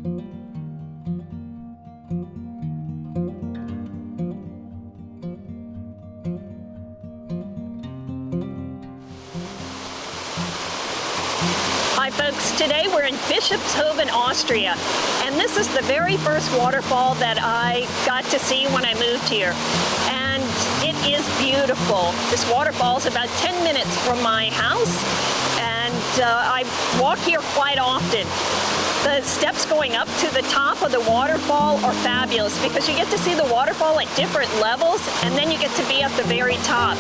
Hi folks, today we're in Bischofshofen, Austria, and this is the very first waterfall that I got to see when I moved here. And it is beautiful. This waterfall is about 10 minutes from my house, and I walk here quite often. The steps going up to the top of the waterfall are fabulous because you get to see the waterfall at different levels, and then you get to be at the very top.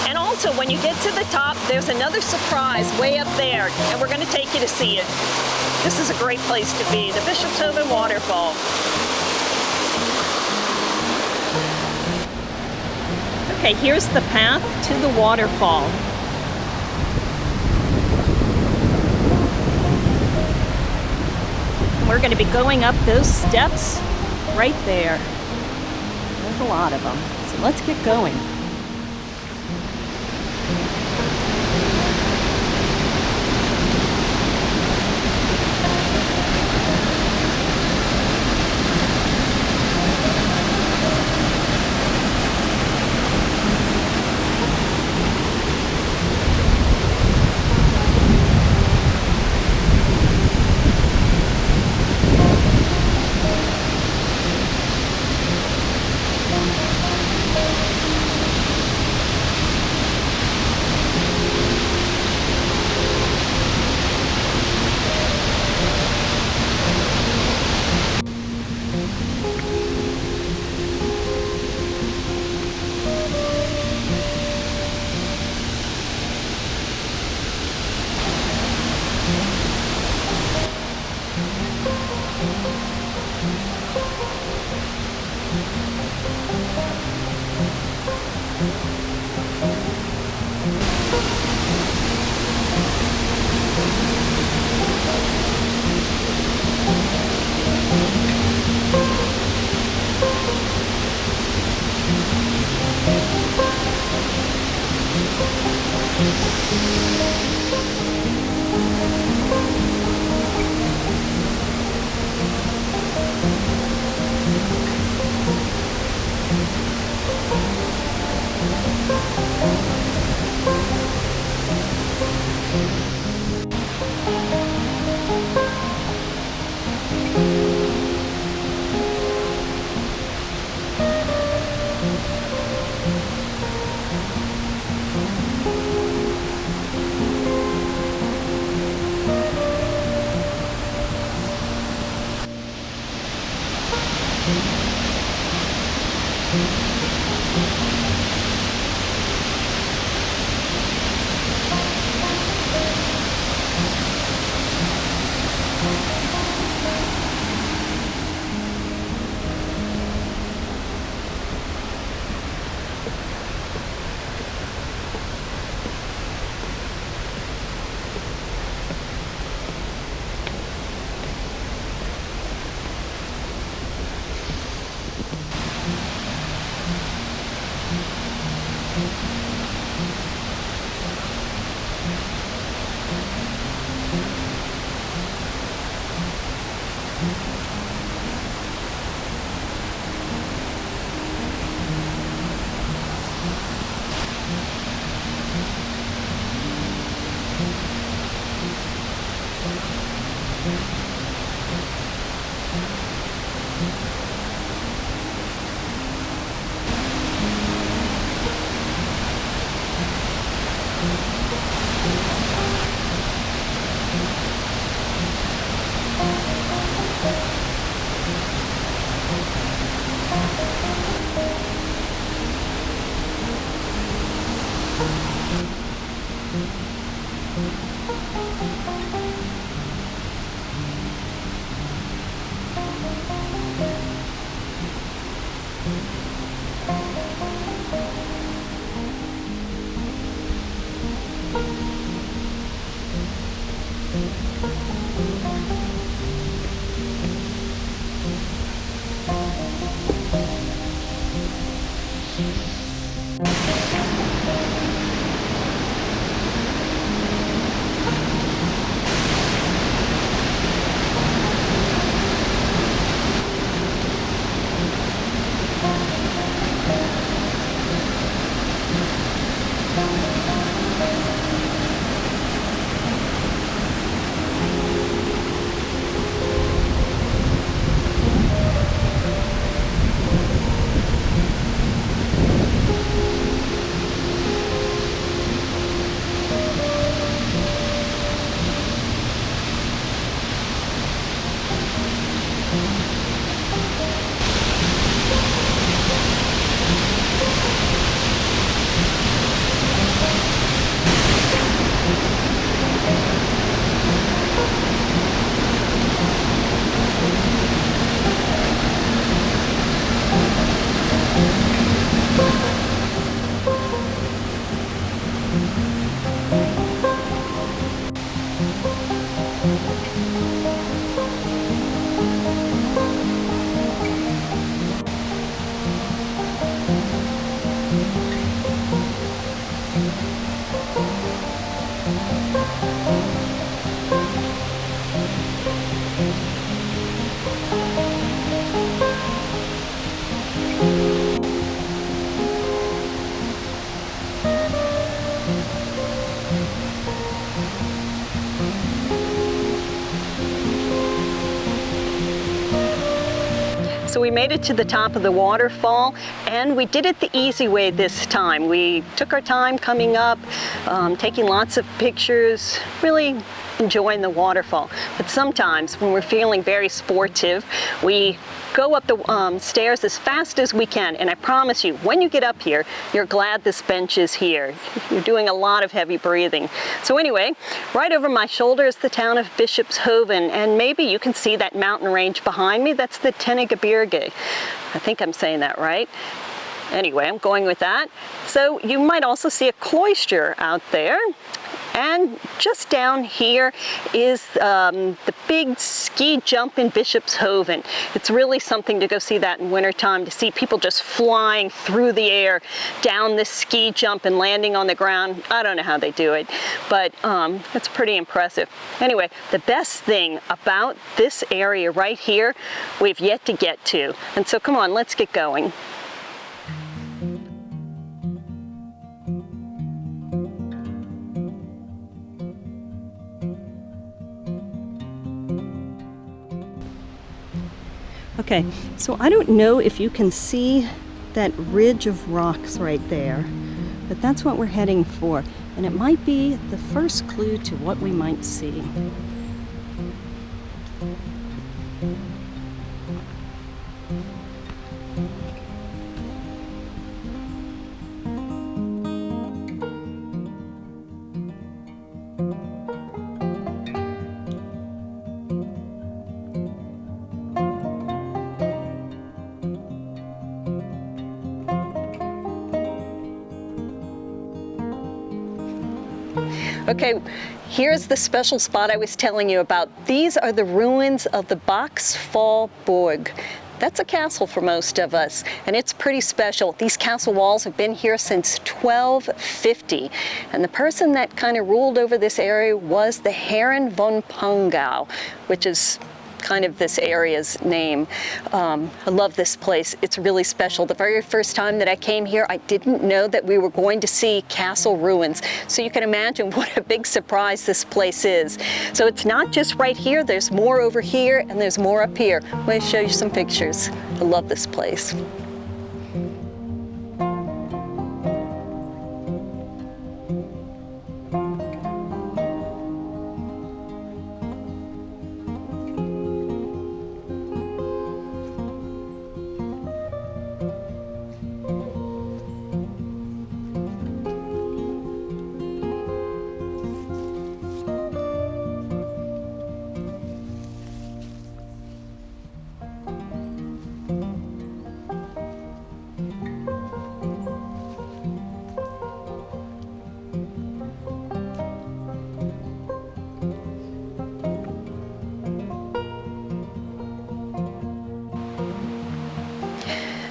And also, when you get to the top, there's another surprise way up there, and we're going to take you to see it. This is a great place to be, the Bischofshofen Waterfall. Okay, here's the path to the waterfall. We're going to be going up those steps right there. There's a lot of them, so let's get going. So we made it to the top of the waterfall, and we did it the easy way this time. We took our time coming up, taking lots of pictures, really enjoying the waterfall. But sometimes when we're feeling very sportive, we go up the stairs as fast as we can, and I promise you, when you get up here, you're glad this bench is here. You're doing a lot of heavy breathing. So anyway, right over my shoulder is the town of Bischofshofen, and maybe you can see that mountain range behind me. That's the Gebirge. I think I'm saying that right. Anyway, I'm going with that. So you might also see a cloister out there. And just down here is the big ski jump in Bischofshofen. It's really something to go see that in wintertime, to see people just flying through the air down this ski jump and landing on the ground. I don't know how they do it, but it's pretty impressive. Anyway, the best thing about this area right here, we've yet to get to. And so come on, let's get going. Okay, so I don't know if you can see that ridge of rocks right there, but that's what we're heading for, and it might be the first clue to what we might see. Okay, here's the special spot I was telling you about. These are the ruins of the Bachsfall Burg. That's a castle for most of us, and it's pretty special. These castle walls have been here since 1250, and the person that kind of ruled over this area was the Herren von Pongau, which is kind of this area's name. I love this place. It's really special. The very first time that I came here, I didn't know that we were going to see castle ruins. So you can imagine what a big surprise this place is. So it's not just right here. There's more over here, and there's more up here. I'm going to show you some pictures. I love this place.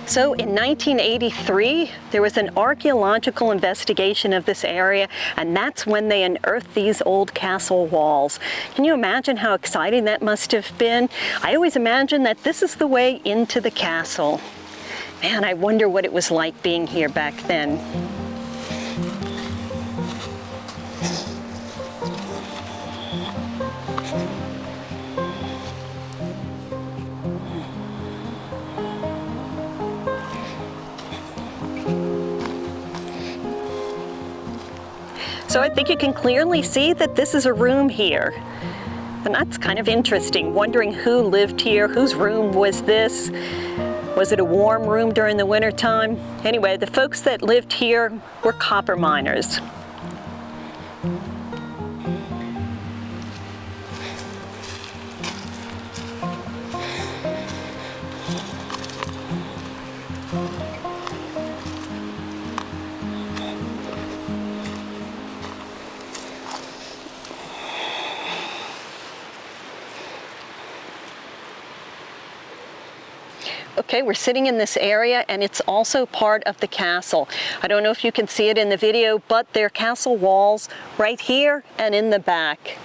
So in 1983, there was an archaeological investigation of this area, and that's when they unearthed these old castle walls. Can you imagine how exciting that must have been? I always imagine that this is the way into the castle. Man, I wonder what it was like being here back then. So I think you can clearly see that this is a room here. And that's kind of interesting, wondering who lived here, whose room was this? Was it a warm room during the winter time? Anyway, the folks that lived here were copper miners. Okay, we're sitting in this area, and it's also part of the castle. I don't know if you can see it in the video, but there are castle walls right here and in the back.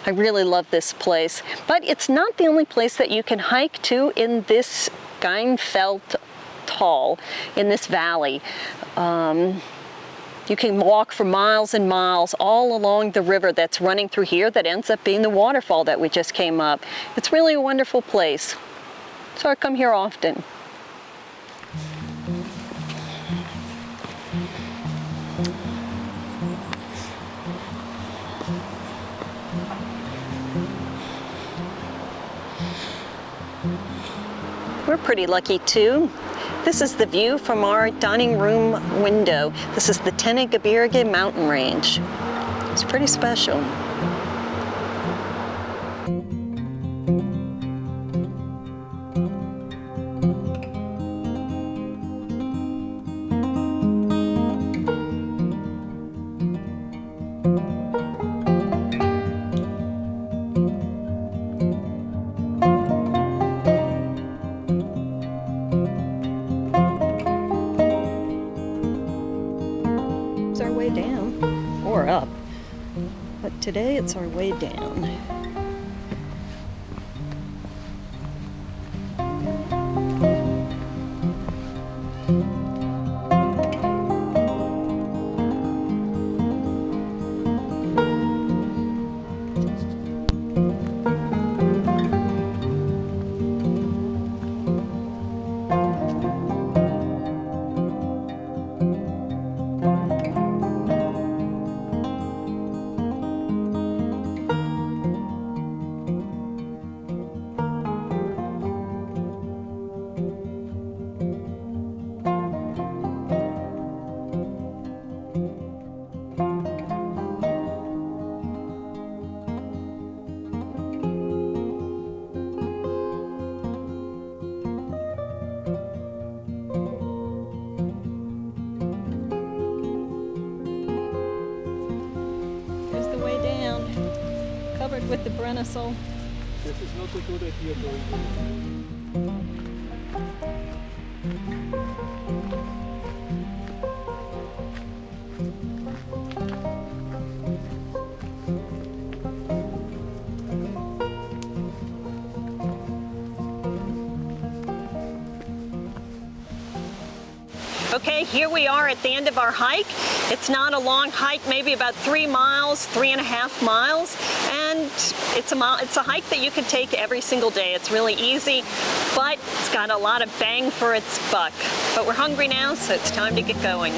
I really love this place. But it's not the only place that you can hike to in this Steinfeld Tal, in this valley. You can walk for miles and miles all along the river that's running through here that ends up being the waterfall that we just came up. It's really a wonderful place. So I come here often. We're pretty lucky too. This is the view from our dining room window. This is the Gebirge mountain range. It's pretty special. Our way down, or up, but today it's our way down. Covered with the Brennnessel. This is not a good idea going. Okay, here we are at the end of our hike. It's not a long hike, maybe about 3 miles, 3.5 miles, and it's a hike that you can take every single day. It's really easy, but it's got a lot of bang for its buck. But we're hungry now, so it's time to get going.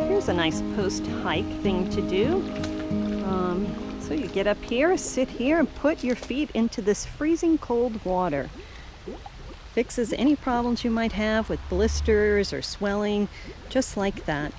Here's a nice post-hike thing to do. So you get up here, sit here, and put your feet into this freezing cold water. Fixes any problems you might have with blisters or swelling, just like that.